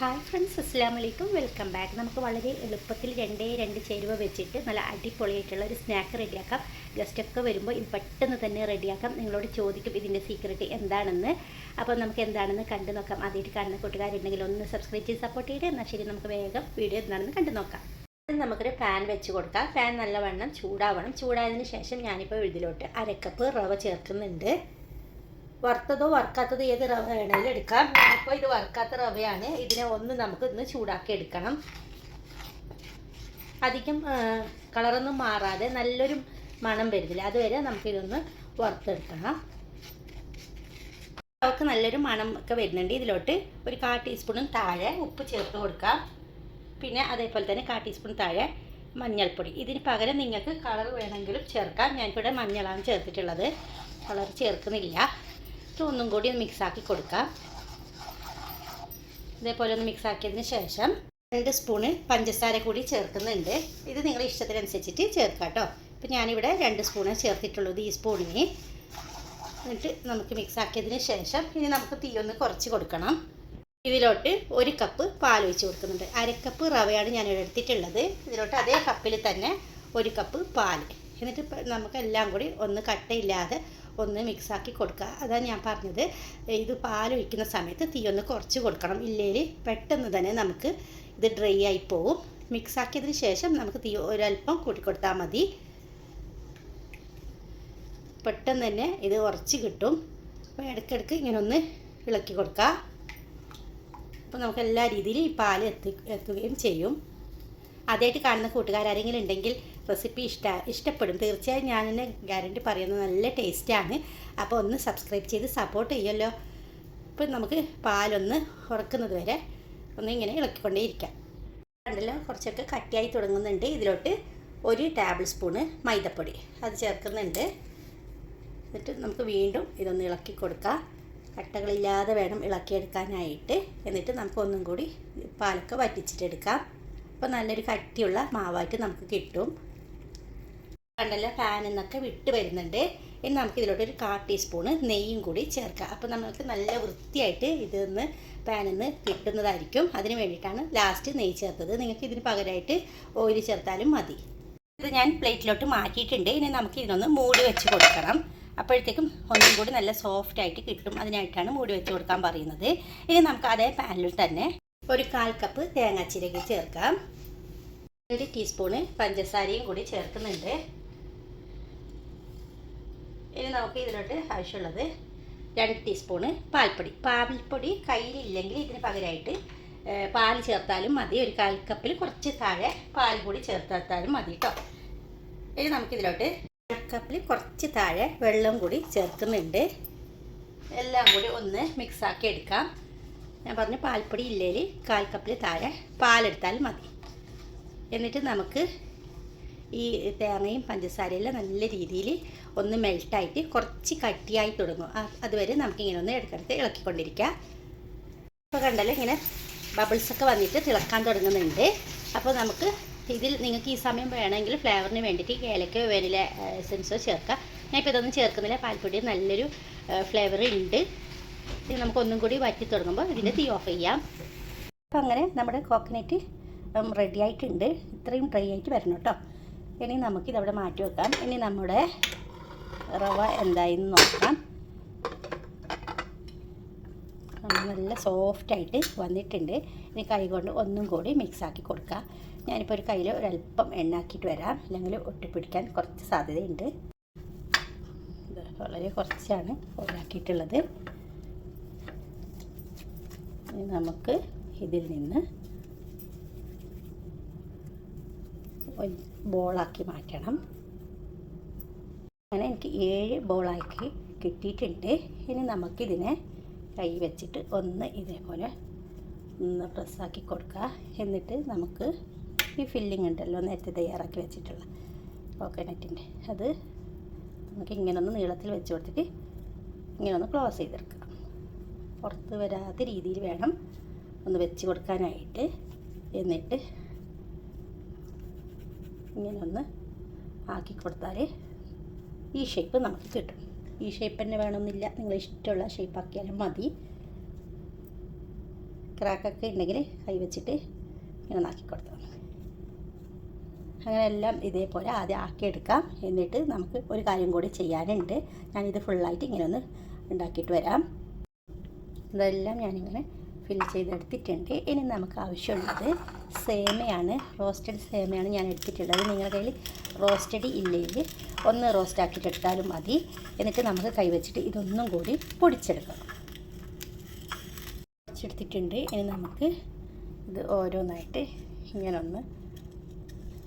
Hi friends, അസ്സലാമു അലൈക്കും. Welcome back. നമുക്ക് വളരെ എളുപ്പത്തിൽ രണ്ട് ചേരുവ വെച്ചിട്ട് നല്ല അടിപൊളിയായിട്ടുള്ള ഒരു സ്നാക്ക് റെഡിയാക്കാം. ഗസ്റ്റൊക്കെ വരുമ്പോൾ ഇത് പെട്ടെന്ന് തന്നെ റെഡിയാക്കാം. നിങ്ങളോട് ചോദിക്കും ഇതിൻ്റെ സീക്രട്ട് എന്താണെന്ന്. അപ്പോൾ നമുക്ക് എന്താണെന്ന് കണ്ടു നോക്കാം. ആദ്യമായിട്ട് കാണുന്ന കൂട്ടുകാരുണ്ടെങ്കിൽ ഒന്ന് സബ്സ്ക്രൈബ് ചെയ്ത് സപ്പോർട്ട് ചെയ്യട്ടെ. എന്നാൽ ശരി, നമുക്ക് വേഗം വീഡിയോ എന്താണെന്ന് കണ്ടു നോക്കാം. നമുക്കൊരു പാൻ വെച്ച് കൊടുക്കാം. പാൻ നല്ലവണ്ണം ചൂടാവണം. ചൂടായതിന് ശേഷം ഞാനിപ്പോൾ ഇതിലോട്ട് അരക്കപ്പ് റവ ചേർക്കുന്നുണ്ട്. വറുത്തതോ വറുക്കാത്തതോ ഏത് റവ വേണമെങ്കിലും എടുക്കാം. അപ്പോൾ ഇത് വറുക്കാത്ത റവയാണ്. ഇതിനെ നമുക്ക് ചൂടാക്കി എടുക്കണം. അധികം കളറൊന്നും മാറാതെ നല്ലൊരു മണം വരുന്നില്ല, അതുവരെ നമുക്കിതൊന്ന് വറുത്തെടുക്കണം. റവക്ക് നല്ലൊരു മണം ഒക്കെ വരുന്നുണ്ട്. ഇതിലോട്ട് ഒരു 1/4 ടീസ്പൂണും താഴെ ഉപ്പ് ചേർത്ത് കൊടുക്കാം. പിന്നെ അതേപോലെ തന്നെ 1/4 ടീസ്പൂൺ താഴെ മഞ്ഞൾപ്പൊടി. ഇതിന് പകരം നിങ്ങൾക്ക് കളർ വേണമെങ്കിലും ചേർക്കാം. ഞാനിവിടെ മഞ്ഞളാണ് ചേർത്തിട്ടുള്ളത്, കളർ ചേർക്കുന്നില്ല. ഒന്നും കൂടി ഒന്ന് മിക്സാക്കി കൊടുക്കാം. ഇതേപോലെ ഒന്ന് മിക്സാക്കിയതിന് ശേഷം 2 സ്പൂണ് പഞ്ചസാര കൂടി ചേർക്കുന്നുണ്ട്. ഇത് നിങ്ങളുടെ ഇഷ്ടത്തിനനുസരിച്ചിട്ട് ചേർക്കാം കേട്ടോ. ഇപ്പം ഞാനിവിടെ 2 സ്പൂണ് ചേർത്തിട്ടുള്ളത് ഈ സ്പൂണിന്. എന്നിട്ട് നമുക്ക് മിക്സാക്കിയതിന് ശേഷം ഇനി നമുക്ക് തീ ഒന്ന് കുറച്ച് കൊടുക്കണം. ഇതിലോട്ട് 1 കപ്പ് പാൽ ഒഴിച്ച് കൊടുക്കുന്നുണ്ട്. 1/2 കപ്പ് റവയാണ് ഞാൻ എടുത്തിട്ടുള്ളത്. ഇതിലോട്ട് അതേ കപ്പിൽ തന്നെ 1 കപ്പ് പാൽ. എന്നിട്ട് നമുക്ക് എല്ലാം കൂടി ഒന്ന് കട്ടയില്ലാതെ ഒന്ന് മിക്സാക്കി കൊടുക്കുക. അതാണ് ഞാൻ പറഞ്ഞത്, ഇത് പാൽ ഒഴിക്കുന്ന സമയത്ത് തീ ഒന്ന് കുറച്ച് കൊടുക്കണം. ഇല്ലെങ്കിൽ പെട്ടെന്ന് തന്നെ നമുക്ക് ഇത് ഡ്രൈ ആയി പോവും. മിക്സാക്കിയതിന് ശേഷം നമുക്ക് തീ ഒരല്പം കൂട്ടിക്കൊടുത്താൽ മതി. പെട്ടെന്ന് തന്നെ ഇത് ഉറച്ച് കിട്ടും. അപ്പോൾ ഇടയ്ക്കിടയ്ക്ക് ഇങ്ങനെ ഒന്ന് ഇളക്കി കൊടുക്കുക. അപ്പോൾ നമുക്ക് എല്ലാ രീതിയിലും ഈ പാൽ എത്തുകയും ചെയ്യും. ആദ്യമായിട്ട് കാണുന്ന കൂട്ടുകാരെങ്കിലും ഉണ്ടെങ്കിൽ റെസിപ്പി ഇഷ്ടപ്പെടും തീർച്ചയായും. ഞാൻ തന്നെ ഗ്യാരണ്ടി പറയുന്നത് നല്ല ടേസ്റ്റാണ്. അപ്പോൾ ഒന്ന് സബ്സ്ക്രൈബ് ചെയ്ത് സപ്പോർട്ട് ചെയ്യുമല്ലോ. ഇപ്പം നമുക്ക് പാലൊന്ന് ഉറക്കുന്നത് വരെ ഒന്ന് ഇങ്ങനെ ഇളക്കിക്കൊണ്ടേയിരിക്കാം. കണ്ടല്ലോ, കുറച്ചൊക്കെ കട്ടിയായി തുടങ്ങുന്നുണ്ട്. ഇതിലോട്ട് 1 ടേബിൾ സ്പൂണ് മൈദപ്പൊടി അത് ചേർക്കുന്നുണ്ട്. എന്നിട്ട് നമുക്ക് വീണ്ടും ഇതൊന്ന് ഇളക്കി കൊടുക്കാം. കട്ടകളില്ലാതെ വേണം ഇളക്കിയെടുക്കാനായിട്ട്. എന്നിട്ട് നമുക്ക് ഒന്നും കൂടി പാലൊക്കെ വറ്റിച്ചിട്ടെടുക്കാം. അപ്പോൾ നല്ലൊരു കട്ടിയുള്ള മാവായിട്ട് നമുക്ക് കിട്ടും. കണ്ടല്ലോ, പാനിൽ നിന്നൊക്കെ വിട്ട് വരുന്നുണ്ട്. ഇനി നമുക്ക് ഇതിലോട്ട് ഒരു 1/4 ടീസ്പൂണ് നെയ്യും കൂടി ചേർക്കാം. അപ്പോൾ നമുക്ക് നല്ല വൃത്തിയായിട്ട് ഇതൊന്ന് പാനിൽ നിന്ന് കിട്ടുന്നതായിരിക്കും. അതിന് വേണ്ടിയിട്ടാണ് ലാസ്റ്റ് നെയ്യ് ചേർത്തത്. നിങ്ങൾക്ക് ഇതിന് പകരമായിട്ട് ഓയിൽ ചേർത്താലും മതി. ഇത് ഞാൻ പ്ലേറ്റിലോട്ട് മാറ്റിയിട്ടുണ്ട്. ഇനി നമുക്ക് ഇതിനൊന്ന് മൂടി വെച്ച് കൊടുക്കണം. അപ്പോഴത്തേക്കും ഒന്നും കൂടി നല്ല സോഫ്റ്റായിട്ട് കിട്ടും. അതിനായിട്ടാണ് മൂടി വെച്ച് കൊടുക്കാൻ പറയുന്നത്. ഇനി നമുക്ക് അതേ പാനിൽ തന്നെ ഒരു 1/4 കപ്പ് തേങ്ങാച്ചിരകി ചേർക്കാം. 1 ടീസ്പൂണ് പഞ്ചസാരയും കൂടി ചേർക്കുന്നുണ്ട്. ഇനി നമുക്ക് ഇതിലോട്ട് ആവശ്യമുള്ളത് 2 ടീസ്പൂണ് പാൽപ്പൊടി. പാൽപ്പൊടി കയ്യിലില്ലെങ്കിൽ ഇതിന് പകരമായിട്ട് പാൽ ചേർത്താലും മതി. ഒരു 1/4 കപ്പിൽ കുറച്ച് താഴെ പാൽ കൂടി ചേർത്താലും മതി കേട്ടോ. ഇനി നമുക്കിതിലോട്ട് 1 കപ്പിൽ കുറച്ച് താഴെ വെള്ളം കൂടി ചേർക്കുന്നുണ്ട്. എല്ലാം കൂടി ഒന്ന് മിക്സാക്കി എടുക്കാം. ഞാൻ പറഞ്ഞു പാൽപ്പൊടി ഇല്ലെങ്കിൽ 1/4 കപ്പിൽ താഴെ പാലെടുത്താൽ മതി. എന്നിട്ട് നമുക്ക് ഈ തേങ്ങയും പഞ്ചസാരയെല്ലാം നല്ല രീതിയിൽ ഒന്ന് മെൽട്ടായിട്ട് കുറച്ച് കട്ടിയായി തുടങ്ങും. അതുവരെ നമുക്കിങ്ങനെ ഒന്ന് ഇടയ്ക്കിടയ്ക്ക് ഇളക്കിക്കൊണ്ടിരിക്കുക. അപ്പോൾ കണ്ടല്ലോ, ഇങ്ങനെ ബബിൾസൊക്കെ വന്നിട്ട് തിളക്കാൻ തുടങ്ങുന്നുണ്ട്. അപ്പോൾ നമുക്ക് ഇതിൽ നിങ്ങൾക്ക് ഈ സമയം വേണമെങ്കിൽ ഫ്ലേവറിന് വേണ്ടിയിട്ട് ഏലക്കയോ വാനില എസൻസോ ചേർക്കാം. ഞാനിപ്പോൾ ഇതൊന്നും ചേർക്കുന്നില്ല. പാൽപ്പൊടി നല്ലൊരു ഫ്ലേവർ ഉണ്ട്. ഇത് നമുക്കൊന്നും കൂടി വറ്റി തുടങ്ങുമ്പോൾ ഇതിൻ്റെ തീ ഓഫ് ചെയ്യാം. അപ്പോൾ അങ്ങനെ നമ്മുടെ കോക്കനട്ട് റെഡി ആയിട്ടുണ്ട്. ഇത്രയും ഡ്രൈ ആയിട്ട് വരണം കേട്ടോ. ഇനി നമുക്കിതവിടെ മാറ്റി വെക്കാം. ഇനി നമ്മുടെ റവ എന്തായെന്ന് നോക്കാം. നല്ല സോഫ്റ്റായിട്ട് വന്നിട്ടുണ്ട്. ഇനി കൈ കൊണ്ട് ഒന്നും കൂടി മിക്സാക്കി കൊടുക്കുക. ഞാനിപ്പോൾ ഒരു കയ്യിൽ ഒരല്പം എണ്ണാക്കിയിട്ട് വരാം, അല്ലെങ്കിൽ ഒട്ടിപ്പിടിക്കാൻ കുറച്ച് സാധ്യതയുണ്ട്. വളരെ കുറച്ചാണ് ഓയിലാക്കിയിട്ടുള്ളത്. നമുക്ക് ഇതിൽ നിന്ന് ബോളാക്കി മാറ്റണം. അങ്ങനെ എനിക്ക് 7 ബോളാക്കി കിട്ടിയിട്ടുണ്ട്. ഇനി നമുക്കിതിനെ കൈ വെച്ചിട്ട് ഒന്ന് ഇതേപോലെ ഒന്ന് പ്രസ്സാക്കി കൊടുക്കുക. എന്നിട്ട് നമുക്ക് ഈ ഫില്ലിംഗ് ഉണ്ടല്ലോ നേരത്തെ തയ്യാറാക്കി വെച്ചിട്ടുള്ള കോക്കനട്ടിൻ്റെ, അത് നമുക്ക് ഇങ്ങനെ ഒന്ന് നീളത്തിൽ വെച്ച് കൊടുത്തിട്ട് ഇങ്ങനെ ഒന്ന് ക്ലോസ് ചെയ്തെടുക്കുക. പുറത്ത് വരാത്ത രീതിയിൽ വേണം ഒന്ന് വെച്ച് കൊടുക്കാനായിട്ട്. എന്നിട്ട് ഇങ്ങനെ ഒന്ന് ആക്കി കൊടുത്താൽ ഈ ഷേപ്പ് നമുക്ക് കിട്ടും. ഈ ഷേപ്പ് തന്നെ വേണമെന്നില്ല, നിങ്ങൾ ഇഷ്ടമുള്ള ഷേപ്പ് ആക്കിയാലും മതി. ക്രാക്കൊക്കെ ഉണ്ടെങ്കിൽ കൈ വെച്ചിട്ട് ഇങ്ങനെ ആക്കി കൊടുത്താൽ അങ്ങനെ എല്ലാം ഇതേപോലെ ആദ്യം ആക്കിയെടുക്കാം. എന്നിട്ട് നമുക്ക് ഒരു കാര്യം കൂടി ചെയ്യാനുണ്ട്. ഞാനിത് ഫുള്ളായിട്ട് ഇങ്ങനെ ഒന്ന് ഉണ്ടാക്കിയിട്ട് വരാം. ഇതെല്ലാം ഞാനിങ്ങനെ ഫിൽ ചെയ്തെടുത്തിട്ടുണ്ട്. ഇനി നമുക്ക് ആവശ്യമുള്ളത് സേമയാണ്, റോസ്റ്റഡ് സേമയാണ് ഞാൻ എടുത്തിട്ടുള്ളത്. നിങ്ങളുടെ കയ്യിൽ റോസ്റ്റഡ് ഇല്ലെങ്കിൽ ഒന്ന് റോസ്റ്റ് ആക്കിയിട്ട് എടുത്താലും മതി. എന്നിട്ട് നമുക്ക് കൈവച്ചിട്ട് ഇതൊന്നും കൂടി പൊടിച്ചെടുക്കാം. പൊടിച്ചെടുത്തിട്ടുണ്ട്. ഇനി നമുക്ക് ഇത് ഓരോന്നായിട്ട് ഇങ്ങനെ ഒന്ന്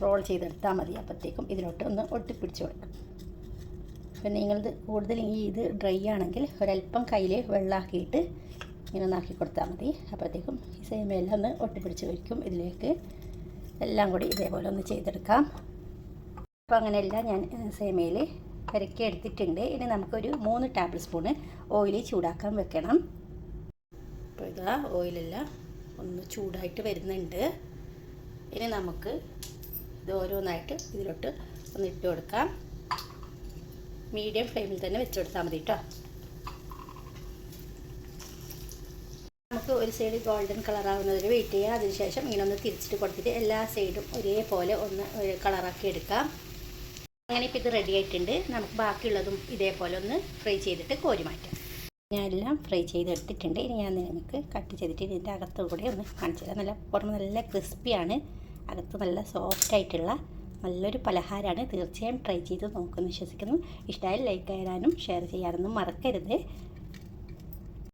റോൾ ചെയ്തെടുത്താൽ മതി. അപ്പോഴത്തേക്കും ഇതിലോട്ട് ഒന്ന് ഒട്ടിപ്പിടിച്ച് കൊടുക്കും. പിന്നെ നിങ്ങളിത് കൂടുതൽ ഇത് ഡ്രൈ ആണെങ്കിൽ ഒരല്പം കയ്യിൽ വെള്ളമാക്കിയിട്ട് ഇങ്ങനെ ഒന്നാക്കി കൊടുത്താൽ മതി. അപ്പോഴത്തേക്കും ഈ സേമയെല്ലാം ഒന്ന് ഒട്ടിപ്പിടിച്ച് വയ്ക്കും. ഇതിലേക്ക് എല്ലാം കൂടി ഇതേപോലെ ഒന്ന് ചെയ്തെടുക്കാം. അപ്പോൾ അങ്ങനെയെല്ലാം ഞാൻ സേമയിൽ പെരക്കി എടുത്തിട്ടുണ്ട്. ഇനി നമുക്കൊരു 3 ടേബിൾ സ്പൂണ് ഓയിൽ ചൂടാക്കാൻ വെക്കണം. അപ്പോൾ ഇതാ ഓയിലെല്ലാം ഒന്ന് ചൂടായിട്ട് വരുന്നുണ്ട്. ഇനി നമുക്ക് ഇത് ഓരോന്നായിട്ട് ഇതിലോട്ട് ഒന്ന് ഇട്ട് കൊടുക്കാം. മീഡിയം ഫ്ലെയിമിൽ തന്നെ വെച്ച് കൊടുത്താൽ മതി കേട്ടോ. നമുക്ക് ഒരു സൈഡ് ഗോൾഡൻ കളറാവുന്നതിന് വെയിറ്റ് ചെയ്യുക. അതിനുശേഷം ഇങ്ങനെ ഒന്ന് തിരിച്ചിട്ട് കൊടുത്തിട്ട് എല്ലാ സൈഡും ഒരേപോലെ ഒന്ന് കളറാക്കി എടുക്കാം. അങ്ങനെ ഇപ്പോൾ ഇത് റെഡി ആയിട്ടുണ്ട്. നമുക്ക് ബാക്കിയുള്ളതും ഇതേപോലെ ഒന്ന് ഫ്രൈ ചെയ്തിട്ട് കോരി മാറ്റാം. ഞാൻ എല്ലാം ഫ്രൈ ചെയ്തെടുത്തിട്ടുണ്ട്. ഇനി ഞാൻ നിങ്ങൾക്ക് കട്ട് ചെയ്തിട്ട് ഇതിൻ്റെ അകത്തും കൂടി ഒന്ന് കാണിച്ചു തരാം. നല്ല പുറമെ നല്ല ക്രിസ്പിയാണ്, അകത്ത് നല്ല സോഫ്റ്റ് ആയിട്ടുള്ള നല്ലൊരു പലഹാരമാണ്. തീർച്ചയായും ട്രൈ ചെയ്ത് നോക്കുമെന്ന് വിശ്വസിക്കുന്നു. ഇഷ്ടമായാൽ ലൈക്ക് ചെയ്യാനും ഷെയർ ചെയ്യാനൊന്നും മറക്കരുത്.